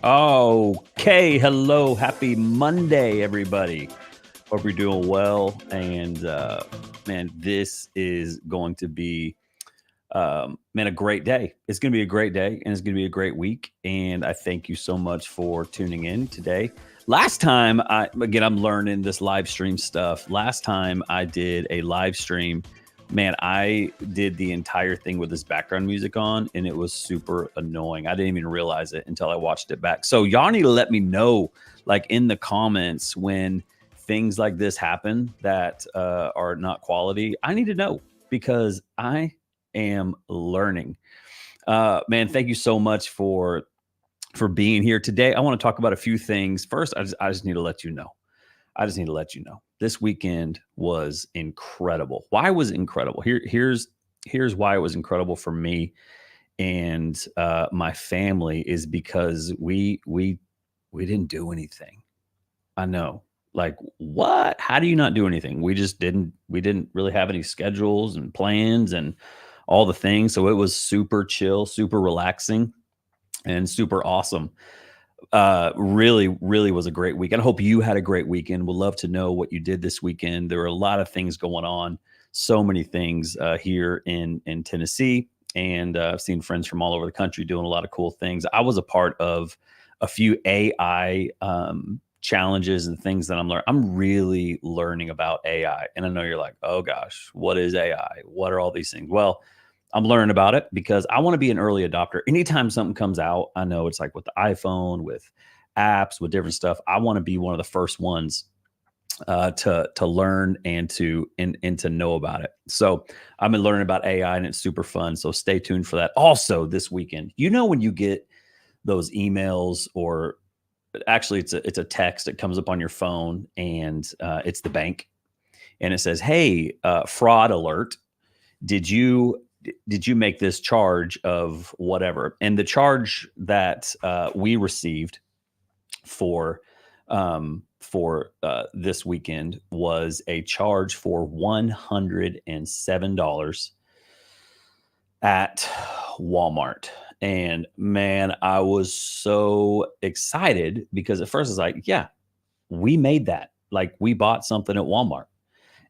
Okay, hello, happy Monday, everybody. Hope you're doing well. And man, this is going to be man a great day. It's going to be a great day, and it's going to be a great week. And I thank you so much for tuning in today. Last time, I'm learning this live stream stuff. Last time I did a live stream, man, I did the entire thing with this background music on, and it was super annoying. I didn't even realize it until I watched it back. So y'all need to let me know, like in the comments, when things like this happen that are not quality. I need to know because I am learning. Man, thank you so much for being here today. I want to talk about a few things. First, I just need to let you know. I just need to let you know. This weekend was incredible. Why was it incredible? Here's why it was incredible for me and my family is because we didn't do anything. I know. Like, what? How do you not do anything? We didn't really have any schedules and plans and all the things. So it was super chill, super relaxing, and super awesome. Really was a great weekend. I hope you had a great weekend. Would love to know what you did this weekend. There were a lot of things going on, so many things here in Tennessee, and I've seen friends from all over the country doing a lot of cool things. I was a part of a few AI challenges and things that I'm learning. I'm really learning about AI, and I know you're like, oh gosh, what is AI? What are all these things? Well, I'm learning about it because I want to be an early adopter. Anytime something comes out, I know it's like with the iPhone, with apps, with different stuff. I want to be one of the first ones to learn and to know about it. So I've been learning about AI, and it's super fun. So stay tuned for that. Also, this weekend, when you get those emails, or actually it's a text that comes up on your phone, and it's the bank, and it says, "Hey, fraud alert! Did you make this charge of whatever?" And the charge that we received for this weekend was a charge for $107 at Walmart. And man, I was so excited because at first it's like, yeah, we made that. Like, we bought something at Walmart.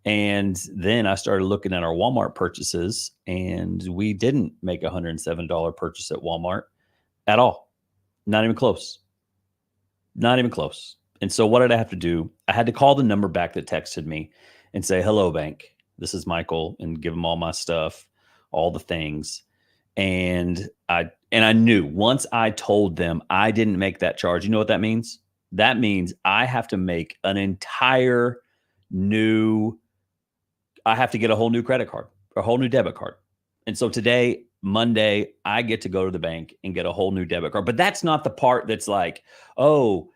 And then I started looking at our Walmart purchases, and we didn't make a $107 purchase at Walmart at all. Not even close. Not even close. And so what did I have to do? I had to call the number back that texted me and say, "Hello, bank. This is Michael," and give them all my stuff, all the things. And I knew once I told them I didn't make that charge, you know what that means? That means I have to make an entire new I have to get a whole new credit card, a whole new debit card. And so today, Monday, I get to go to the bank and get a whole new debit card. But that's not the part that's like, oh,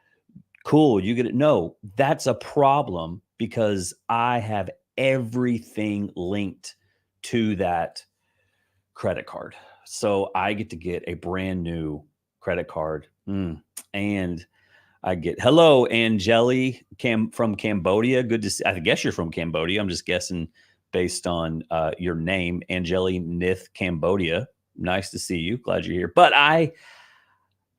cool, you get it. No, that's a problem because I have everything linked to that credit card. So I get to get a brand new credit card. And I get, hello, Angeli from Cambodia. Good to see. I guess you're from Cambodia. I'm just guessing based on your name, Angeli Nith, Cambodia. Nice to see you. Glad you're here. But I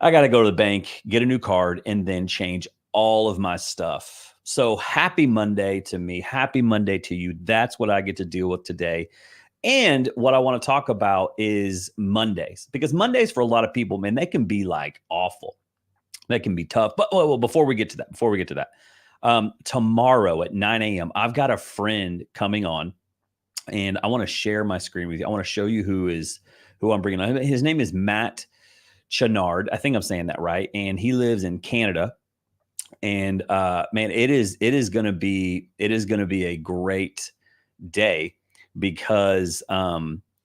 got to go to the bank, get a new card, and then change all of my stuff. So happy Monday to me. Happy Monday to you. That's what I get to deal with today. And what I want to talk about is Mondays, because Mondays for a lot of people, man, they can be like awful. That can be tough. But well, before we get to that, tomorrow at 9 a.m., I've got a friend coming on, and I want to share my screen with you. I want to show you who I'm bringing on. His name is Matt Chenard. I think I'm saying that right. And he lives in Canada. And man, it is going to be a great day because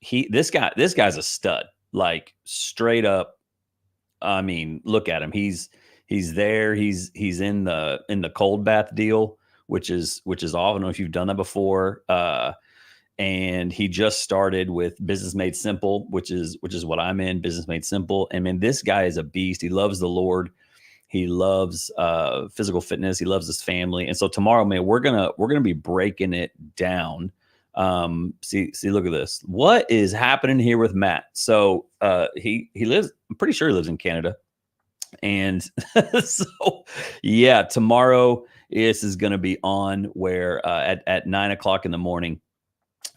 this guy's a stud, like straight up. I mean, look at him. He's there. He's in the cold bath deal, which is awesome. I don't know if you've done that before. And he just started with Business Made Simple, which is what I'm in, Business Made Simple. And man, this guy is a beast. He loves the Lord. He loves physical fitness. He loves his family. And so tomorrow, man, we're gonna be breaking it down. See, look at this. What is happening here with Matt? So he lives, I'm pretty sure he lives in Canada. And so, yeah, tomorrow this is going to be on where at 9 o'clock in the morning,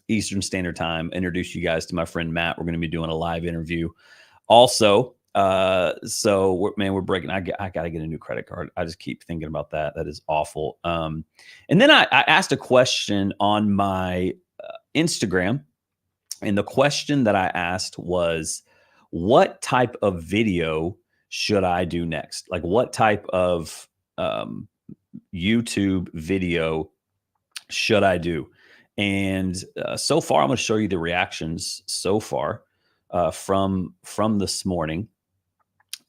Eastern Standard Time, introduce you guys to my friend Matt. We're going to be doing a live interview. Also, we're breaking. I got to get a new credit card. I just keep thinking about that. That is awful. And then I asked a question on my Instagram, and the question that I asked was, what type of video should I do next? Like, what type of YouTube video should I do? And so far, I'm going to show you the reactions so far from this morning.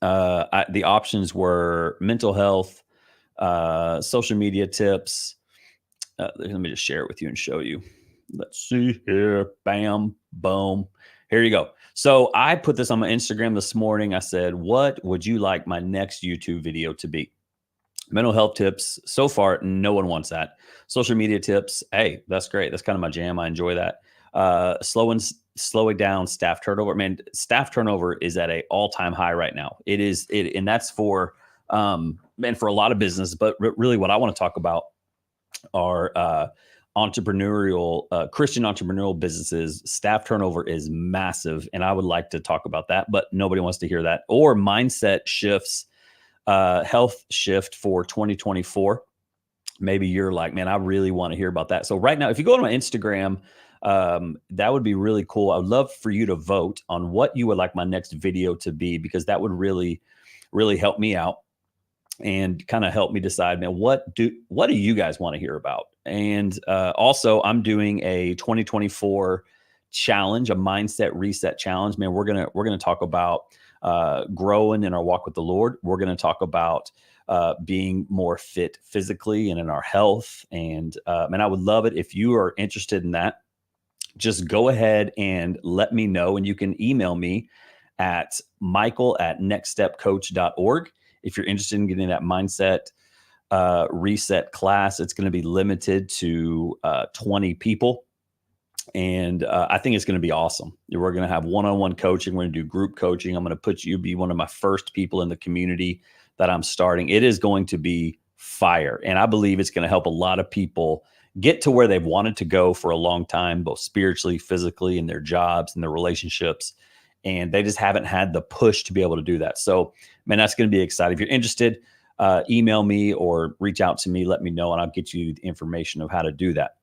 The options were mental health, social media tips. Let me just share it with you and show you. Let's see here. Bam, boom. Here you go. So I put this on my Instagram this morning. I said, what would you like my next YouTube video to be? Mental health tips. So far, no one wants that. Social media tips. Hey, that's great. That's kind of my jam. I enjoy that. Slowing down staff turnover. Man, staff turnover is at an all-time high right now. And that's for for a lot of business. But really, what I want to talk about are entrepreneurial, Christian entrepreneurial businesses. Staff turnover is massive, and I would like to talk about that, but nobody wants to hear that. Or mindset shifts. Health shift for 2024. Maybe you're like, man, I really want to hear about that. So right now, if you go to my Instagram, that would be really cool. I would love for you to vote on what you would like my next video to be, because that would really, really help me out and kind of help me decide, man, what do you guys want to hear about? And also, I'm doing a 2024 challenge, a mindset reset challenge. Man, we're gonna talk about growing in our walk with the Lord. We're going to talk about being more fit physically and in our health. And I would love it if you are interested in that. Just go ahead and let me know. And you can email me at michael@nextstepcoach.org. If you're interested in getting that mindset reset class, it's going to be limited to 20 people. And I think it's going to be awesome. We're going to have one-on-one coaching. We're going to do group coaching. I'm going to put you be one of my first people in the community that I'm starting. It is going to be fire. And I believe it's going to help a lot of people get to where they've wanted to go for a long time, both spiritually, physically, in their jobs and their relationships. And they just haven't had the push to be able to do that. So, man, that's going to be exciting. If you're interested, email me or reach out to me. Let me know, and I'll get you the information of how to do that.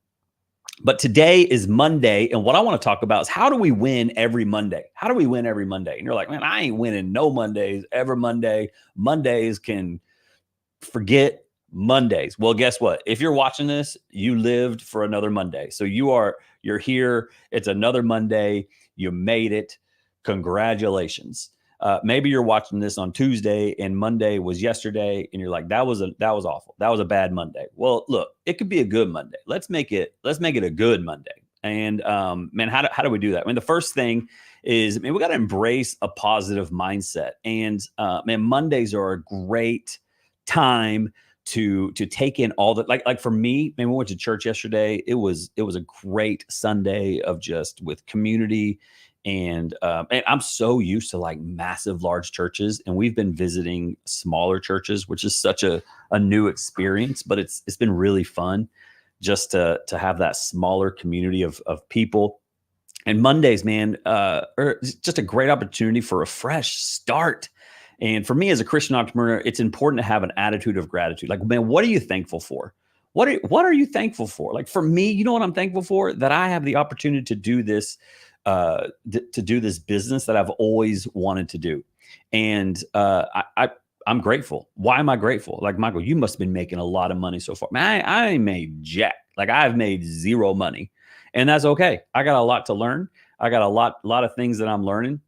But today is Monday, and what I want to talk about is, how do we win every Monday? How do we win every Monday? And you're like, man, I ain't winning no Mondays, ever Monday. Mondays can forget Mondays. Well, guess what? If you're watching this, you lived for another Monday. So you're here. It's another Monday. You made it. Congratulations. Maybe you're watching this on Tuesday and Monday was yesterday, and you're like, that was awful. That was a bad Monday. Well, look, it could be a good Monday. Let's make it a good Monday. And man, how do we do that? I mean, the first thing is, man, we got to embrace a positive mindset. And man, Mondays are a great time to take in all the, like for me, man, we went to church yesterday. It was a great Sunday of just with community. And I'm so used to like massive, large churches, and we've been visiting smaller churches, which is such a new experience, but it's been really fun just to have that smaller community of people. And Mondays, man, are just a great opportunity for a fresh start. And for me as a Christian entrepreneur, it's important to have an attitude of gratitude. Like, man, what are you thankful for? What are you thankful for? Like for me, you know what I'm thankful for? That I have the opportunity to do this, to do this business that I've always wanted to do. And I'm grateful. Why am I grateful? Like, Michael, you must have been making a lot of money so far. Man, I ain't made jack. Like, I've made zero money, and that's okay. I got a lot to learn. I got a lot of things that I'm learning,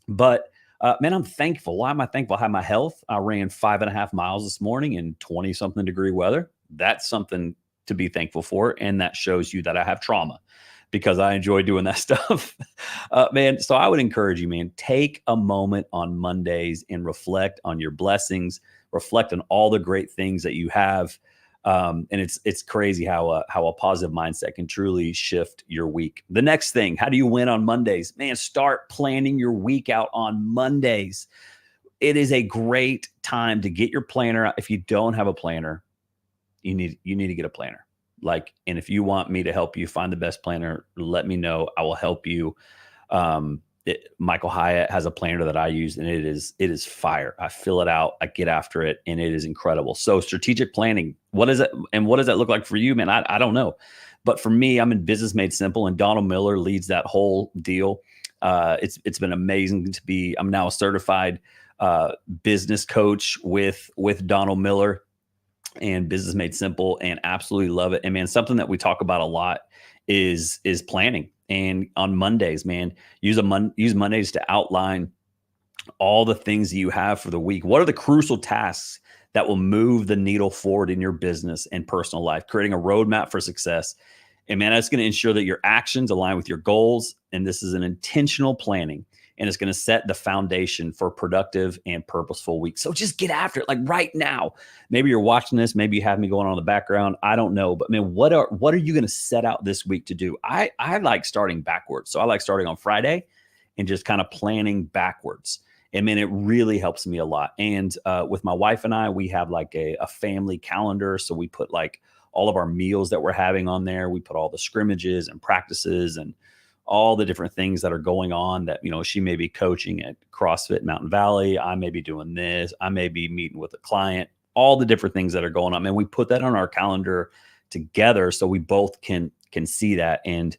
but man, I'm thankful. Why am I thankful? I have my health. I ran 5.5 miles this morning in 20 something degree weather. That's something to be thankful for. And that shows you that I have trauma, because I enjoy doing that stuff. Man, so I would encourage you, man, take a moment on Mondays and reflect on your blessings, reflect on all the great things that you have. And it's crazy how a positive mindset can truly shift your week. The next thing, how do you win on Mondays? Man, start planning your week out on Mondays. it is a great time to get your planner out. If you don't have a planner, you need to get a planner. Like, and if you want me to help you find the best planner, let me know. I will help you. Michael Hyatt has a planner that I use, and it is fire. I fill it out, I get after it, and it is incredible. So strategic planning, what is it, and what does that look like for you, man? I don't know, but for me, I'm in Business Made Simple, and Donald Miller leads that whole deal. It's been amazing to be. I'm now a certified business coach with Donald Miller and Business Made Simple, and absolutely love it. And man, something that we talk about a lot is planning. And on Mondays, man, use Mondays to outline all the things that you have for the week. What are the crucial tasks that will move the needle forward in your business and personal life? Creating a roadmap for success. And man, that's going to ensure that your actions align with your goals. And this is an intentional planning. And it's going to set the foundation for productive and purposeful weeks. So just get after it, like right now. Maybe you're watching this. Maybe you have me going on in the background. I don't know. But man, what are you going to set out this week to do? I like starting backwards. So I like starting on Friday and just kind of planning backwards. And man, it really helps me a lot. And with my wife and I, we have like a family calendar. So we put like all of our meals that we're having on there. We put all the scrimmages and practices and all the different things that are going on that, you know, she may be coaching at CrossFit Mountain Valley. I may be doing this. I may be meeting with a client, all the different things that are going on. And we put that on our calendar together so we both can see that. And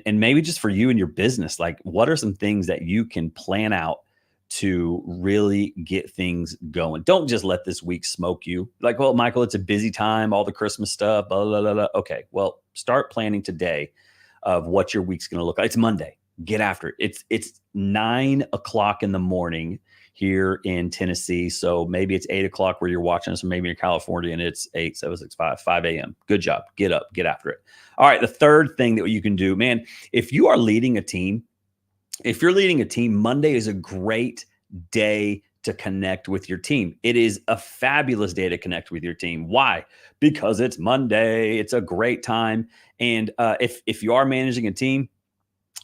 maybe just for you and your business, like what are some things that you can plan out to really get things going? Don't just let this week smoke you. Like, well, Michael, it's a busy time, all the Christmas stuff, blah, blah, blah, blah. Okay, well, start planning today of what your week's going to look like. It's Monday. Get after it. It's 9 o'clock in the morning here in Tennessee. So maybe it's 8 o'clock where you're watching us, or maybe you're in California and it's 8, 7, 6, 5 a.m. Good job. Get up, get after it. All right. The third thing that you can do, man, if you are leading a team, Monday is a great day to connect with your team. It is a fabulous day to connect with your team. Why? Because it's Monday. It's a great time. And if you are managing a team,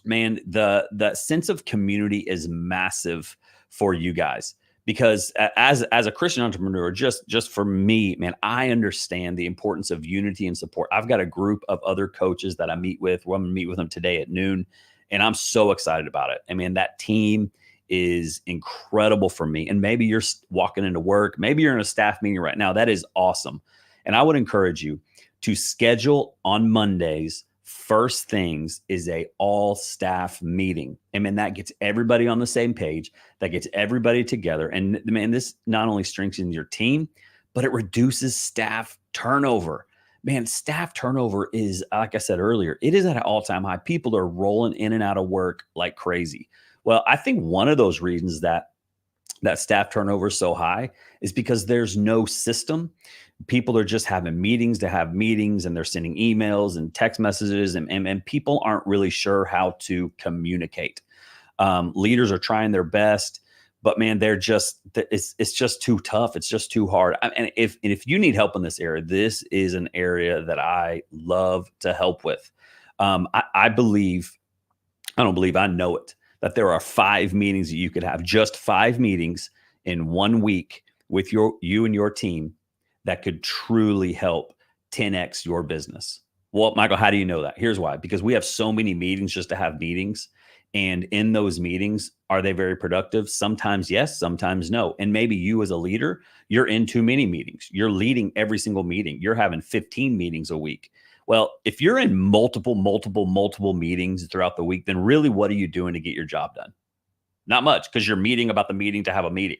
man, the sense of community is massive for you guys. Because as a Christian entrepreneur, just for me, man, I understand the importance of unity and support. I've got a group of other coaches that I meet with. Well, I'm going to meet with them today at noon, and I'm so excited about it. I mean, that team is incredible for me. And maybe you're walking into work, maybe you're in a staff meeting right now. That is awesome. And I would encourage you to schedule on Mondays. First things is a all staff meeting. I mean, that gets everybody on the same page, that gets everybody together. And man, this not only strengthens your team, but it reduces staff turnover. Man, staff turnover is, like I said earlier, it is at an all-time high. People are rolling in and out of work like crazy. Well, I think one of those reasons that staff turnover is so high is because there's no system. People are just having meetings to have meetings, and they're sending emails and text messages, and people aren't really sure how to communicate. Leaders are trying their best, but man, it's just too tough. It's just too hard. And if you need help in this area, this is an area that I love to help with. I know it, that there are 5 meetings that you could have, just 5 meetings in 1 week with you and your team that could truly help 10x your business. Well, Michael, how do you know that? Here's why. Because we have so many meetings just to have meetings. And in those meetings, are they very productive? Sometimes yes, sometimes no. And maybe you as a leader, you're in too many meetings. You're leading every single meeting. You're having 15 meetings a week. Well, if you're in multiple meetings throughout the week, then really what are you doing to get your job done? Not much, because you're meeting about the meeting to have a meeting.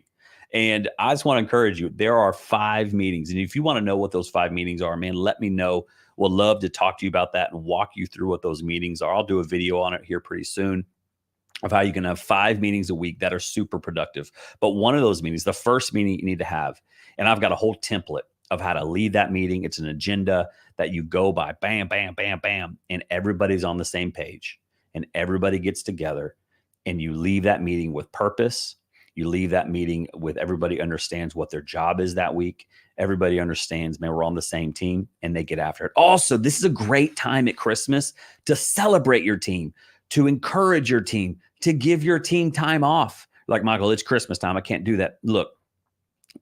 And I just want to encourage you, there are 5 meetings. And if you want to know what those 5 meetings are, man, let me know. We'll love to talk to you about that and walk you through what those meetings are. I'll do a video on it here pretty soon of how you can have 5 meetings a week that are super productive. But one of those meetings, the first meeting you need to have, and I've got a whole template of how to lead that meeting. It's an agenda that you go by, bam, bam, bam, bam, and everybody's on the same page, and everybody gets together, and you leave that meeting with purpose. You leave that meeting with everybody understands what their job is that week. Everybody understands, man, we're on the same team, and they get after it. Also, this is a great time at Christmas to celebrate your team, to encourage your team, to give your team time off. Like, Michael, it's Christmas time. I can't do that. Look,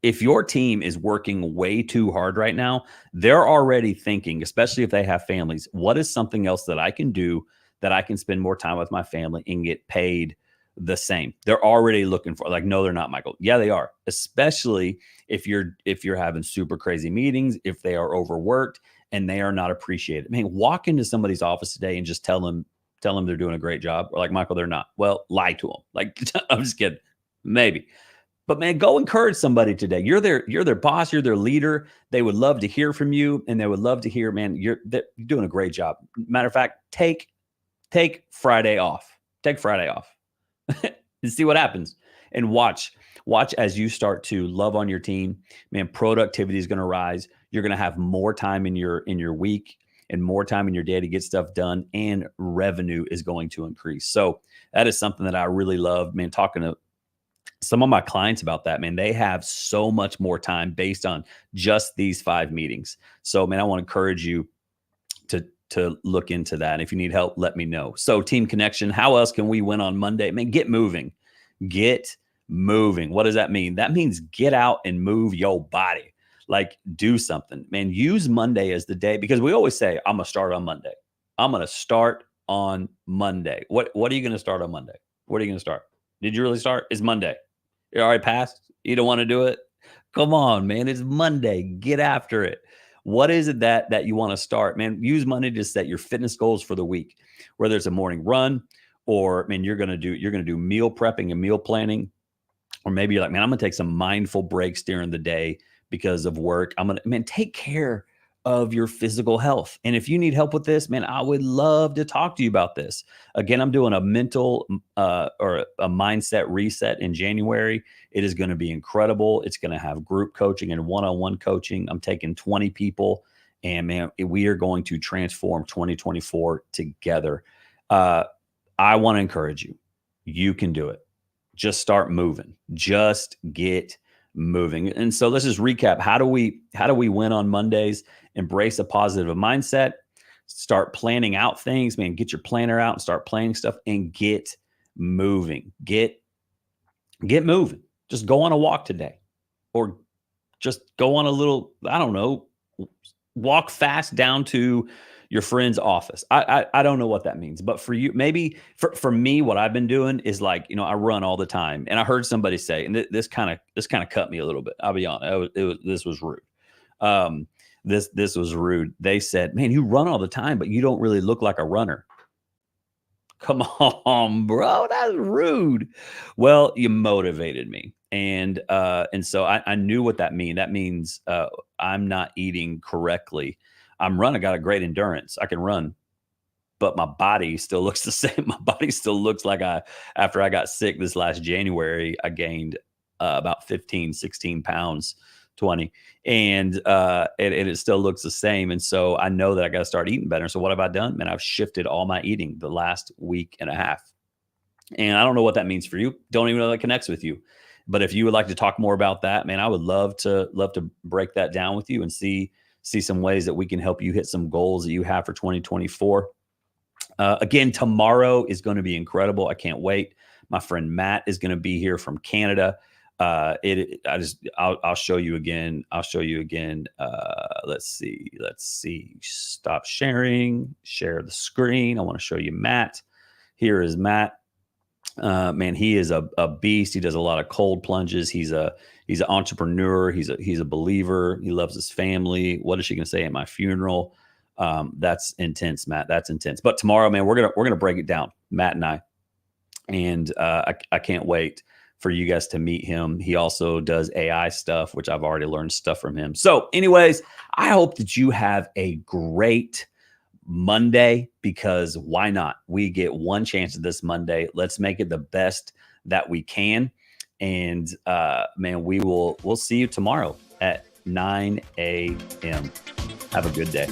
if your team is working way too hard right now, they're already thinking, especially if they have families, what is something else that I can do that I can spend more time with my family and get paid the same? They're already looking for, like, no, they're not, Michael. Yeah, they are. Especially if you're having super crazy meetings, if they are overworked and they are not appreciated. I mean, walk into somebody's office today and just tell them they're doing a great job. Or like, Michael, they're not. Well, lie to them. Like, I'm just kidding. Maybe. But man, go encourage somebody today. You're their boss, you're their leader. They would love to hear from you, and they would love to hear, man, you're doing a great job. Matter of fact, take Friday off. Take Friday off and see what happens. And watch as you start to love on your team. Man, productivity is going to rise. You're going to have more time in your week and more time in your day to get stuff done, and revenue is going to increase. So that is something that I really love, man, talking to some of my clients about that. Man, they have so much more time based on just these 5 meetings. So, man, I want to encourage you to look into that. And if you need help, let me know. So, Team Connection, how else can we win on Monday? Man, get moving. Get moving. What does that mean? That means get out and move your body. Like, do something. Man, use Monday as the day, because we always say, I'm going to start on Monday. I'm going to start on Monday. What are you going to start on Monday? What are you going to start? Did you really start? It's Monday. You're already passed. You don't want to do it? Come on, man. It's Monday. Get after it. What is it that you want to start? Man, use Monday to set your fitness goals for the week, whether it's a morning run, or, man, you're going to do meal prepping and meal planning. Or maybe you're like, man, I'm going to take some mindful breaks during the day because of work. I'm going to, man, take care of your physical health. And if you need help with this, man, I would love to talk to you about this. Again, I'm doing a mental or a mindset reset in January. It is going to be incredible. It's going to have group coaching and one-on-one coaching. I'm taking 20 people, and man, we are going to transform 2024 together. I want to encourage you. You can do it. Just start moving. Just get moving. And so let's just recap. How do we win on Mondays? Embrace a positive mindset. Start planning out things, man. Get your planner out and start planning stuff, and get moving. Get moving. Just go on a walk today, or just go on a little, I don't know, walk fast down to your friend's office. I don't know what that means, but for you, maybe for me, what I've been doing is, like, I run all the time, and I heard somebody say, and this kind of cut me a little bit. I'll be honest. This was rude. This was rude. They said, man, you run all the time, but you don't really look like a runner. Come on, bro. That's rude. Well, you motivated me. And so I knew what that means. That means I'm not eating correctly. I'm running, got a great endurance. I can run, but my body still looks the same. My body still looks like after I got sick this last January, I gained about 15, 16 pounds, 20. And it still looks the same. And so I know that I got to start eating better. So what have I done? Man, I've shifted all my eating the last week and a half. And I don't know what that means for you. Don't even know that connects with you. But if you would like to talk more about that, man, I would love to break that down with you and see some ways that we can help you hit some goals that you have for 2024. Again, tomorrow is going to be incredible. I can't wait. My friend Matt is going to be here from Canada. I'll show you again. Let's see. Stop sharing. Share the screen. I want to show you Matt. Here is Matt. Man, he is a beast. He does a lot of cold plunges. He's an entrepreneur. He's a believer. He loves his family. What is she going to say at my funeral? That's intense, Matt. That's intense. But tomorrow, man, we're gonna break it down, Matt and I. And I can't wait for you guys to meet him. He also does AI stuff, which I've already learned stuff from him. So anyways, I hope that you have a great Monday, because why not? We get one chance at this Monday. Let's make it the best that we can. And man, we'll see you tomorrow at 9 a.m. Have a good day.